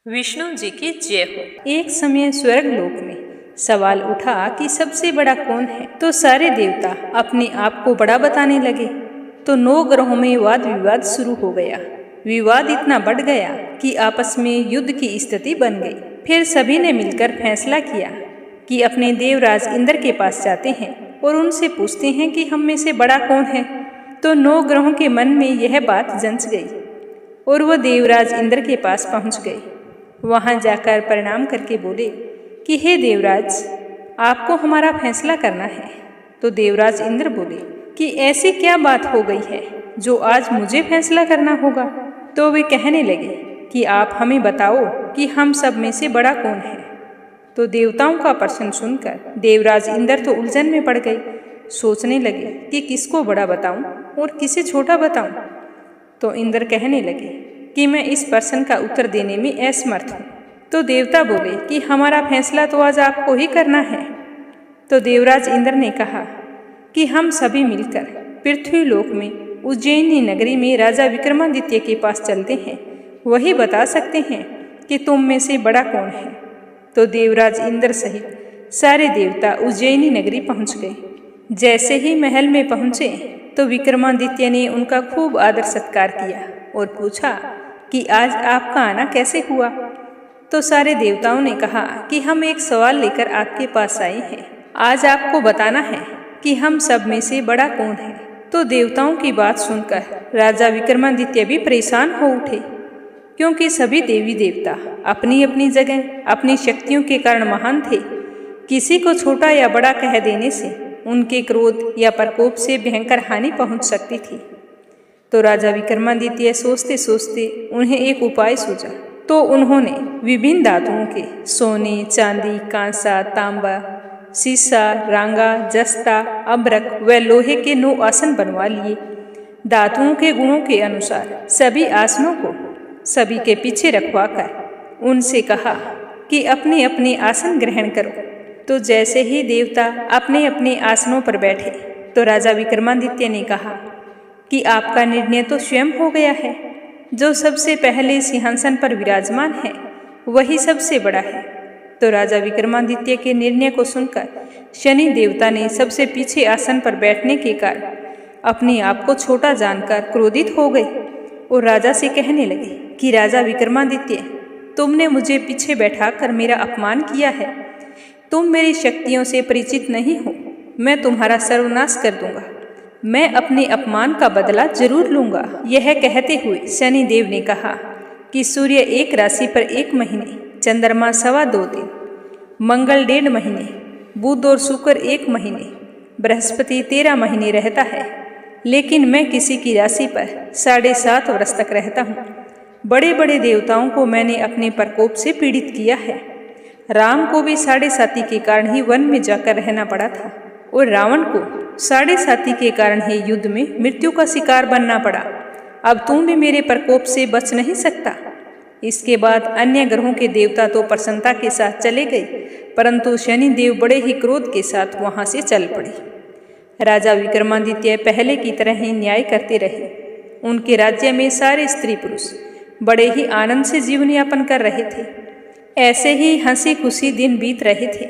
विष्णु जी की जय हो। एक समय स्वर्ग लोक में सवाल उठा कि सबसे बड़ा कौन है, तो सारे देवता अपने आप को बड़ा बताने लगे। तो 9 ग्रहों में वाद विवाद शुरू हो गया। विवाद इतना बढ़ गया कि आपस में युद्ध की स्थिति बन गई। फिर सभी ने मिलकर फैसला किया कि अपने देवराज इंद्र के पास जाते हैं और उनसे पूछते हैं कि हम में से बड़ा कौन है। तो 9 ग्रहों के मन में यह बात जंच गई और वह देवराज इंद्र के पास पहुंच गए। वहां जाकर प्रणाम करके बोले कि हे देवराज, आपको हमारा फैसला करना है। तो देवराज इंद्र बोले कि ऐसी क्या बात हो गई है जो आज मुझे फैसला करना होगा। तो वे कहने लगे कि आप हमें बताओ कि हम सब में से बड़ा कौन है। तो देवताओं का प्रश्न सुनकर देवराज इंद्र तो उलझन में पड़ गए। सोचने लगे कि किसको बड़ा बताऊं और किसे छोटा बताऊं। तो इंद्र कहने लगे कि मैं इस प्रश्न का उत्तर देने में असमर्थ हूँ। तो देवता बोले कि हमारा फैसला तो आज आपको ही करना है। तो देवराज इंद्र ने कहा कि हम सभी मिलकर पृथ्वी लोक में उज्जैनी नगरी में राजा विक्रमादित्य के पास चलते हैं। वही बता सकते हैं कि तुम में से बड़ा कौन है। तो देवराज इंद्र सहित सारे देवता उज्जैनी नगरी पहुंच गए। जैसे ही महल में पहुंचे तो विक्रमादित्य ने उनका खूब आदर सत्कार किया और पूछा कि आज आपका आना कैसे हुआ। तो सारे देवताओं ने कहा कि हम एक सवाल लेकर आपके पास आए हैं। आज आपको बताना है कि हम सब में से बड़ा कौन है। तो देवताओं की बात सुनकर राजा विक्रमादित्य भी परेशान हो उठे, क्योंकि सभी देवी देवता अपनी अपनी जगह अपनी शक्तियों के कारण महान थे। किसी को छोटा या बड़ा कह देने से उनके क्रोध या प्रकोप से भयंकर हानि पहुंच सकती थी। तो राजा विक्रमादित्य सोचते सोचते उन्हें एक उपाय सूझा। तो उन्होंने विभिन्न धातुओं के सोने, चांदी, कांसा, तांबा, सीसा, रांगा, जस्ता, अभ्रक व लोहे के 9 आसन बनवा लिए। धातुओं के गुणों के अनुसार सभी आसनों को सभी के पीछे रखवाकर उनसे कहा कि अपने अपने आसन ग्रहण करो। तो जैसे ही देवता अपने अपने आसनों पर बैठे तो राजा विक्रमादित्य ने कहा कि आपका निर्णय तो स्वयं हो गया है। जो सबसे पहले सिंहासन पर विराजमान है वही सबसे बड़ा है। तो राजा विक्रमादित्य के निर्णय को सुनकर शनि देवता ने सबसे पीछे आसन पर बैठने के कारण अपने आप को छोटा जानकर क्रोधित हो गए और राजा से कहने लगे कि राजा विक्रमादित्य, तुमने मुझे पीछे बैठाकर मेरा अपमान किया है। तुम मेरी शक्तियों से परिचित नहीं हो। मैं तुम्हारा सर्वनाश कर दूंगा। मैं अपने अपमान का बदला जरूर लूंगा। यह कहते हुए शनि देव ने कहा कि सूर्य एक राशि पर 1 महीने, चंद्रमा 2.25 दिन, मंगल 1.5 महीने, बुध और शुक्र 1 महीने, बृहस्पति 13 महीने रहता है, लेकिन मैं किसी की राशि पर 7.5 वर्ष तक रहता हूँ। बड़े बड़े देवताओं को मैंने अपने प्रकोप से पीड़ित किया है। राम को भी 7.5 के कारण ही वन में जाकर रहना पड़ा था और रावण को 7.5 के कारण ही युद्ध में मृत्यु का शिकार बनना पड़ा। अब तुम भी मेरे प्रकोप से बच नहीं सकता। इसके बाद अन्य ग्रहों के देवता तो प्रसन्नता के साथ चले गए, परंतु शनि देव बड़े ही क्रोध के साथ वहां से चल पड़े। राजा विक्रमादित्य पहले की तरह ही न्याय करते रहे। उनके राज्य में सारे स्त्री पुरुष बड़े ही आनंद से जीवन यापन कर रहे थे। ऐसे ही हंसी खुशी दिन बीत रहे थे।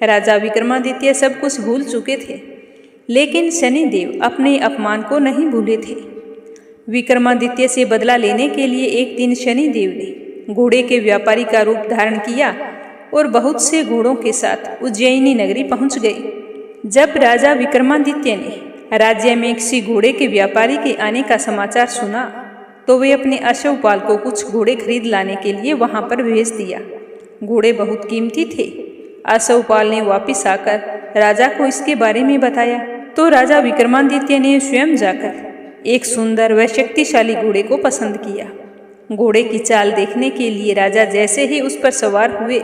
राजा विक्रमादित्य सब कुछ भूल चुके थे, लेकिन शनि देव अपने अपमान को नहीं भूले थे। विक्रमादित्य से बदला लेने के लिए एक दिन शनि देव ने घोड़े के व्यापारी का रूप धारण किया और बहुत से घोड़ों के साथ उज्जैनी नगरी पहुंच गए। जब राजा विक्रमादित्य ने राज्य में किसी घोड़े के व्यापारी के आने का समाचार सुना तो वे अपने अश्वपाल को कुछ घोड़े खरीद लाने के लिए वहां पर भेज दिया। घोड़े बहुत कीमती थे। अश्वपाल ने वापिस आकर राजा को इसके बारे में बताया। तो राजा विक्रमादित्य ने स्वयं जाकर एक सुंदर व शक्तिशाली घोड़े को पसंद किया। घोड़े की चाल देखने के लिए राजा जैसे ही उस पर सवार हुए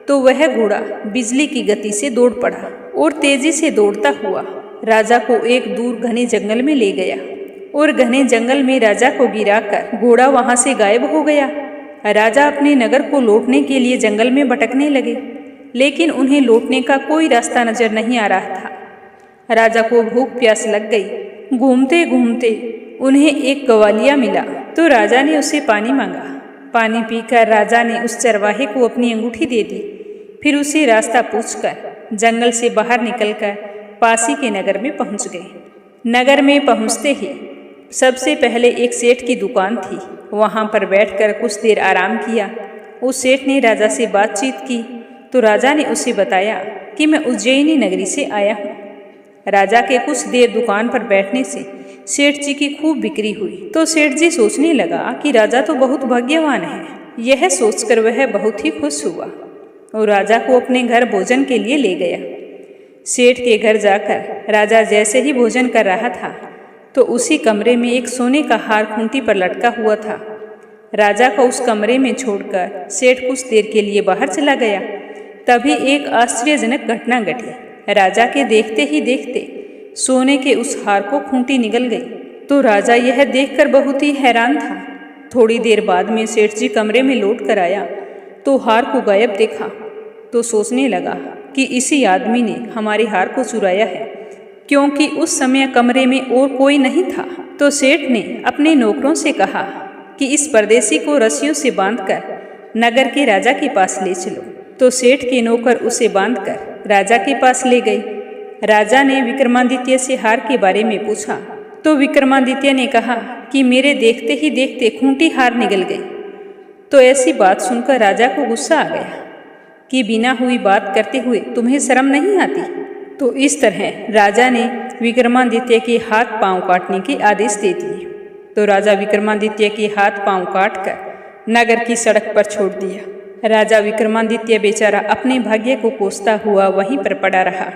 तो वह घोड़ा बिजली की गति से दौड़ पड़ा और तेजी से दौड़ता हुआ राजा को एक दूर घने जंगल में ले गया और घने जंगल में राजा को गिराकर घोड़ा वहां से गायब हो गया। राजा अपने नगर को लौटने के लिए जंगल में भटकने लगे, लेकिन उन्हें लौटने का कोई रास्ता नजर नहीं आ रहा था। राजा को भूख प्यास लग गई। घूमते घूमते उन्हें एक ग्वालिया मिला तो राजा ने उससे पानी मांगा। पानी पीकर राजा ने उस चरवाहे को अपनी अंगूठी दे दी। फिर उसे रास्ता पूछकर जंगल से बाहर निकलकर पास ही के नगर में पहुंच गए। नगर में पहुंचते ही सबसे पहले एक सेठ की दुकान थी। वहां पर बैठकर कुछ देर आराम किया। उस सेठ ने राजा से बातचीत की तो राजा ने उसे बताया कि मैं उज्जैनी नगरी से आया हूँ। राजा के कुछ देर दुकान पर बैठने से सेठ जी की खूब बिक्री हुई। तो सेठ जी सोचने लगा कि राजा तो बहुत भाग्यवान है। यह सोचकर वह बहुत ही खुश हुआ और राजा को अपने घर भोजन के लिए ले गया। सेठ के घर जाकर राजा जैसे ही भोजन कर रहा था तो उसी कमरे में एक सोने का हार खूंटी पर लटका हुआ था। राजा को उस कमरे में छोड़कर सेठ कुछ देर के लिए बाहर चला गया। तभी एक आश्चर्यजनक घटना घटी। राजा के देखते ही देखते सोने के उस हार को खूंटी निगल गई। तो राजा यह देखकर बहुत ही हैरान था। थोड़ी देर बाद में सेठ जी कमरे में लौट कर आया तो हार को गायब देखा। तो सोचने लगा कि इसी आदमी ने हमारे हार को चुराया है, क्योंकि उस समय कमरे में और कोई नहीं था। तो सेठ ने अपने नौकरों से कहा कि इस परदेसी को रस्सियों से बांधकर नगर के राजा के पास ले चलो। तो सेठ के नौकर उसे बांधकर राजा के पास ले गए। राजा ने विक्रमादित्य से हार के बारे में पूछा तो विक्रमादित्य ने कहा कि मेरे देखते ही देखते खूंटी हार निगल गई। तो ऐसी बात सुनकर राजा को गुस्सा आ गया कि बिना हुई बात करते हुए तुम्हें शर्म नहीं आती। तो इस तरह राजा ने विक्रमादित्य के हाथ पांव काटने के आदेश दे दिए। तो राजा विक्रमादित्य के हाथ पांव काटकर नगर की सड़क पर छोड़ दिया। राजा विक्रमादित्य बेचारा अपने भाग्य को कोसता हुआ वहीं पर पड़ा रहा।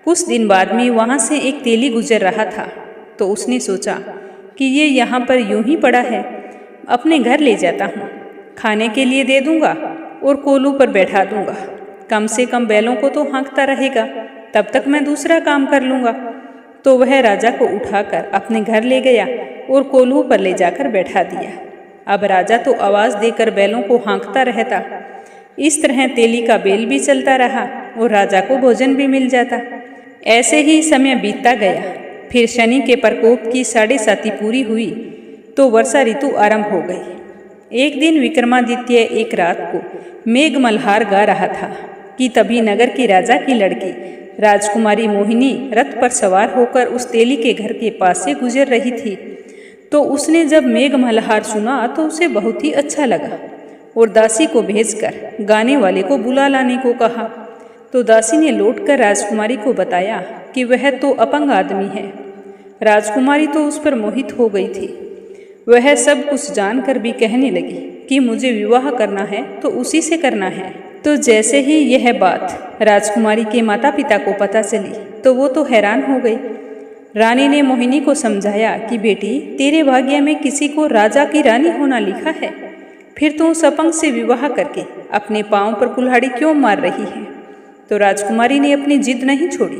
कुछ दिन बाद में वहां से एक तेली गुजर रहा था। तो उसने सोचा कि ये यहाँ पर यूं ही पड़ा है, अपने घर ले जाता हूँ, खाने के लिए दे दूंगा और कोलू पर बैठा दूंगा। कम से कम बैलों को तो हाँकता रहेगा, तब तक मैं दूसरा काम कर लूँगा। तो वह राजा को उठाकर अपने घर ले गया और कोल्हू पर ले जाकर बैठा दिया। अब राजा तो आवाज़ देकर बैलों को हाँकता रहता। इस तरह तेली का बेल भी चलता रहा और राजा को भोजन भी मिल जाता। ऐसे ही समय बीतता गया। फिर शनि के प्रकोप की 7.5 पूरी हुई तो वर्षा ऋतु आरंभ हो गई। एक दिन विक्रमादित्य एक रात को मेघ मल्हार गा रहा था कि तभी नगर के राजा की लड़की राजकुमारी मोहिनी रथ पर सवार होकर उस तेली के घर के पास से गुजर रही थी। तो उसने जब मेघ मल्हार सुना तो उसे बहुत ही अच्छा लगा और दासी को भेजकर गाने वाले को बुला लाने को कहा। तो दासी ने लौटकर राजकुमारी को बताया कि वह तो अपंग आदमी है। राजकुमारी तो उस पर मोहित हो गई थी। वह सब कुछ जानकर भी कहने लगी कि मुझे विवाह करना है तो उसी से करना है। तो जैसे ही यह बात राजकुमारी के माता पिता को पता चली तो वो तो हैरान हो गई। रानी ने मोहिनी को समझाया कि बेटी, तेरे भाग्य में किसी को राजा की रानी होना लिखा है, फिर तू उस अपंग से विवाह करके अपने पांव पर कुल्हाड़ी क्यों मार रही है। तो राजकुमारी ने अपनी जिद नहीं छोड़ी।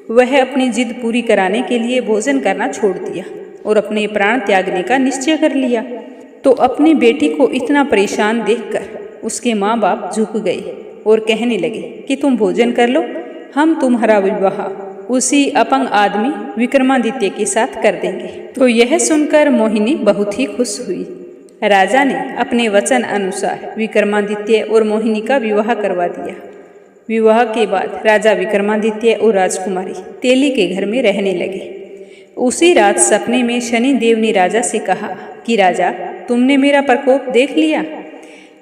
वह अपनी जिद पूरी कराने के लिए भोजन करना छोड़ दिया और अपने प्राण त्यागने का निश्चय कर लिया। तो अपनी बेटी को इतना परेशान देखकर उसके माँ बाप झुक गए और कहने लगे कि तुम भोजन कर लो, हम तुम्हारा विवाह उसी अपंग आदमी विक्रमादित्य के साथ कर देंगे। तो यह सुनकर मोहिनी बहुत ही खुश हुई। राजा ने अपने वचन अनुसार विक्रमादित्य और मोहिनी का विवाह करवा दिया। विवाह के बाद राजा विक्रमादित्य और राजकुमारी तेली के घर में रहने लगे। उसी रात सपने में शनि देव ने राजा से कहा कि राजा, तुमने मेरा प्रकोप देख लिया,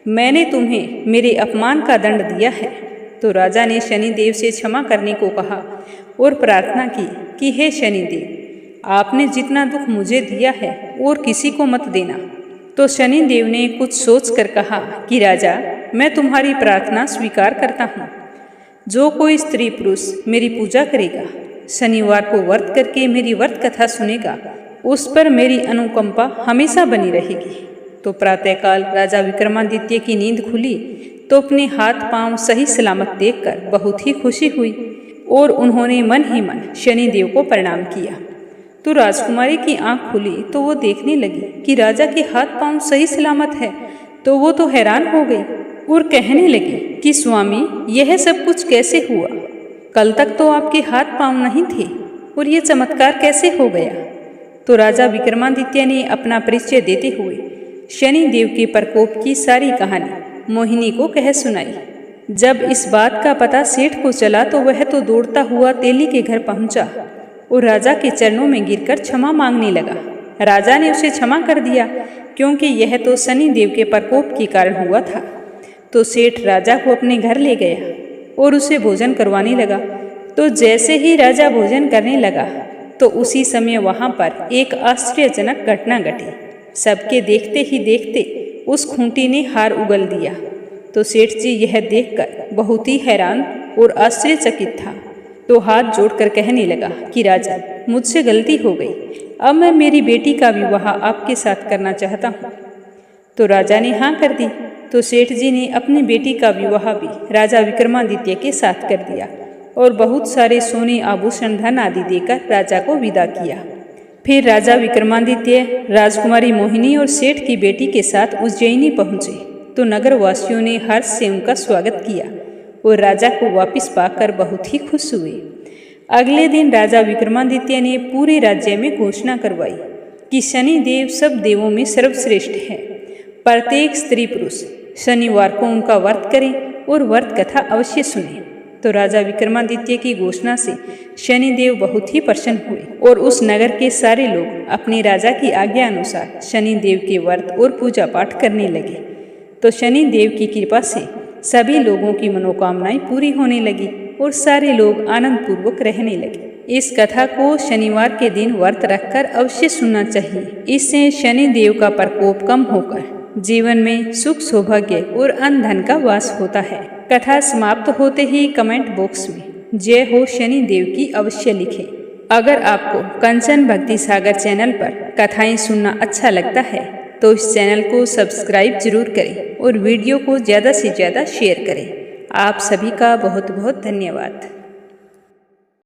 मैंने तुम्हें मेरे अपमान का दंड दिया है। तो राजा ने शनि देव से क्षमा करने को कहा और प्रार्थना की कि हे शनि देव, आपने जितना दुख मुझे दिया है और किसी को मत देना। तो शनि देव ने कुछ सोचकर कहा कि राजा, मैं तुम्हारी प्रार्थना स्वीकार करता हूँ। जो कोई स्त्री पुरुष मेरी पूजा करेगा, शनिवार को व्रत करके मेरी व्रत कथा सुनेगा, उस पर मेरी अनुकंपा हमेशा बनी रहेगी। तो प्रातःकाल राजा विक्रमादित्य की नींद खुली तो अपने हाथ पांव सही सलामत देखकर बहुत ही खुशी हुई और उन्होंने मन ही मन शनि देव को प्रणाम किया। तो राजकुमारी की आंख खुली तो वो देखने लगी कि राजा के हाथ पांव सही सलामत है। तो वो तो हैरान हो गई और कहने लगी कि स्वामी, यह सब कुछ कैसे हुआ? कल तक तो आपके हाथ पांव नहीं थे और ये चमत्कार कैसे हो गया? तो राजा विक्रमादित्य ने अपना परिचय देते हुए शनि देव के प्रकोप की सारी कहानी मोहिनी को कह सुनाई। जब इस बात का पता सेठ को चला तो वह तो दौड़ता हुआ तेली के घर पहुंचा और राजा के चरणों में गिरकर क्षमा मांगने लगा। राजा ने उसे क्षमा कर दिया क्योंकि यह तो शनि देव के प्रकोप के कारण हुआ था। तो सेठ राजा को अपने घर ले गया और उसे भोजन करवाने लगा। तो जैसे ही राजा भोजन करने लगा तो उसी समय वहाँ पर एक आश्चर्यजनक घटना घटी। सबके देखते ही देखते उस खूंटी ने हार उगल दिया। तो सेठ जी यह देखकर बहुत ही हैरान और आश्चर्यचकित था। तो हाथ जोड़कर कहने लगा कि राजा, मुझसे गलती हो गई, अब मैं मेरी बेटी का विवाह आपके साथ करना चाहता हूँ। तो राजा ने हाँ कर दी। तो सेठ जी ने अपनी बेटी का विवाह भी राजा विक्रमादित्य के साथ कर दिया और बहुत सारे सोने आभूषण धन आदि देकर राजा को विदा किया। फिर राजा विक्रमादित्य राजकुमारी मोहिनी और सेठ की बेटी के साथ उज्जैनी पहुँचे। तो नगरवासियों ने हर्ष से उनका स्वागत किया और राजा को वापस पाकर बहुत ही खुश हुए। अगले दिन राजा विक्रमादित्य ने पूरे राज्य में घोषणा करवाई कि शनि देव सब देवों में सर्वश्रेष्ठ है। प्रत्येक स्त्री पुरुष शनिवार को उनका व्रत करें और व्रत कथा अवश्य सुने। तो राजा विक्रमादित्य की घोषणा से शनिदेव बहुत ही प्रसन्न हुए और उस नगर के सारे लोग अपने राजा की आज्ञा अनुसार शनिदेव के व्रत और पूजा पाठ करने लगे। तो शनिदेव की कृपा से सभी लोगों की मनोकामनाएं पूरी होने लगी और सारे लोग आनंद पूर्वक रहने लगे। इस कथा को शनिवार के दिन व्रत रखकर अवश्य सुनना चाहिए। इससे शनिदेव का प्रकोप कम होकर जीवन में सुख सौभाग्य और अन्न धन का वास होता है। कथा समाप्त होते ही कमेंट बॉक्स में जय हो शनि देव की अवश्य लिखें। अगर आपको कंचन भक्ति सागर चैनल पर कथाएं सुनना अच्छा लगता है तो इस चैनल को सब्सक्राइब जरूर करें और वीडियो को ज़्यादा से ज़्यादा शेयर करें। आप सभी का बहुत बहुत धन्यवाद।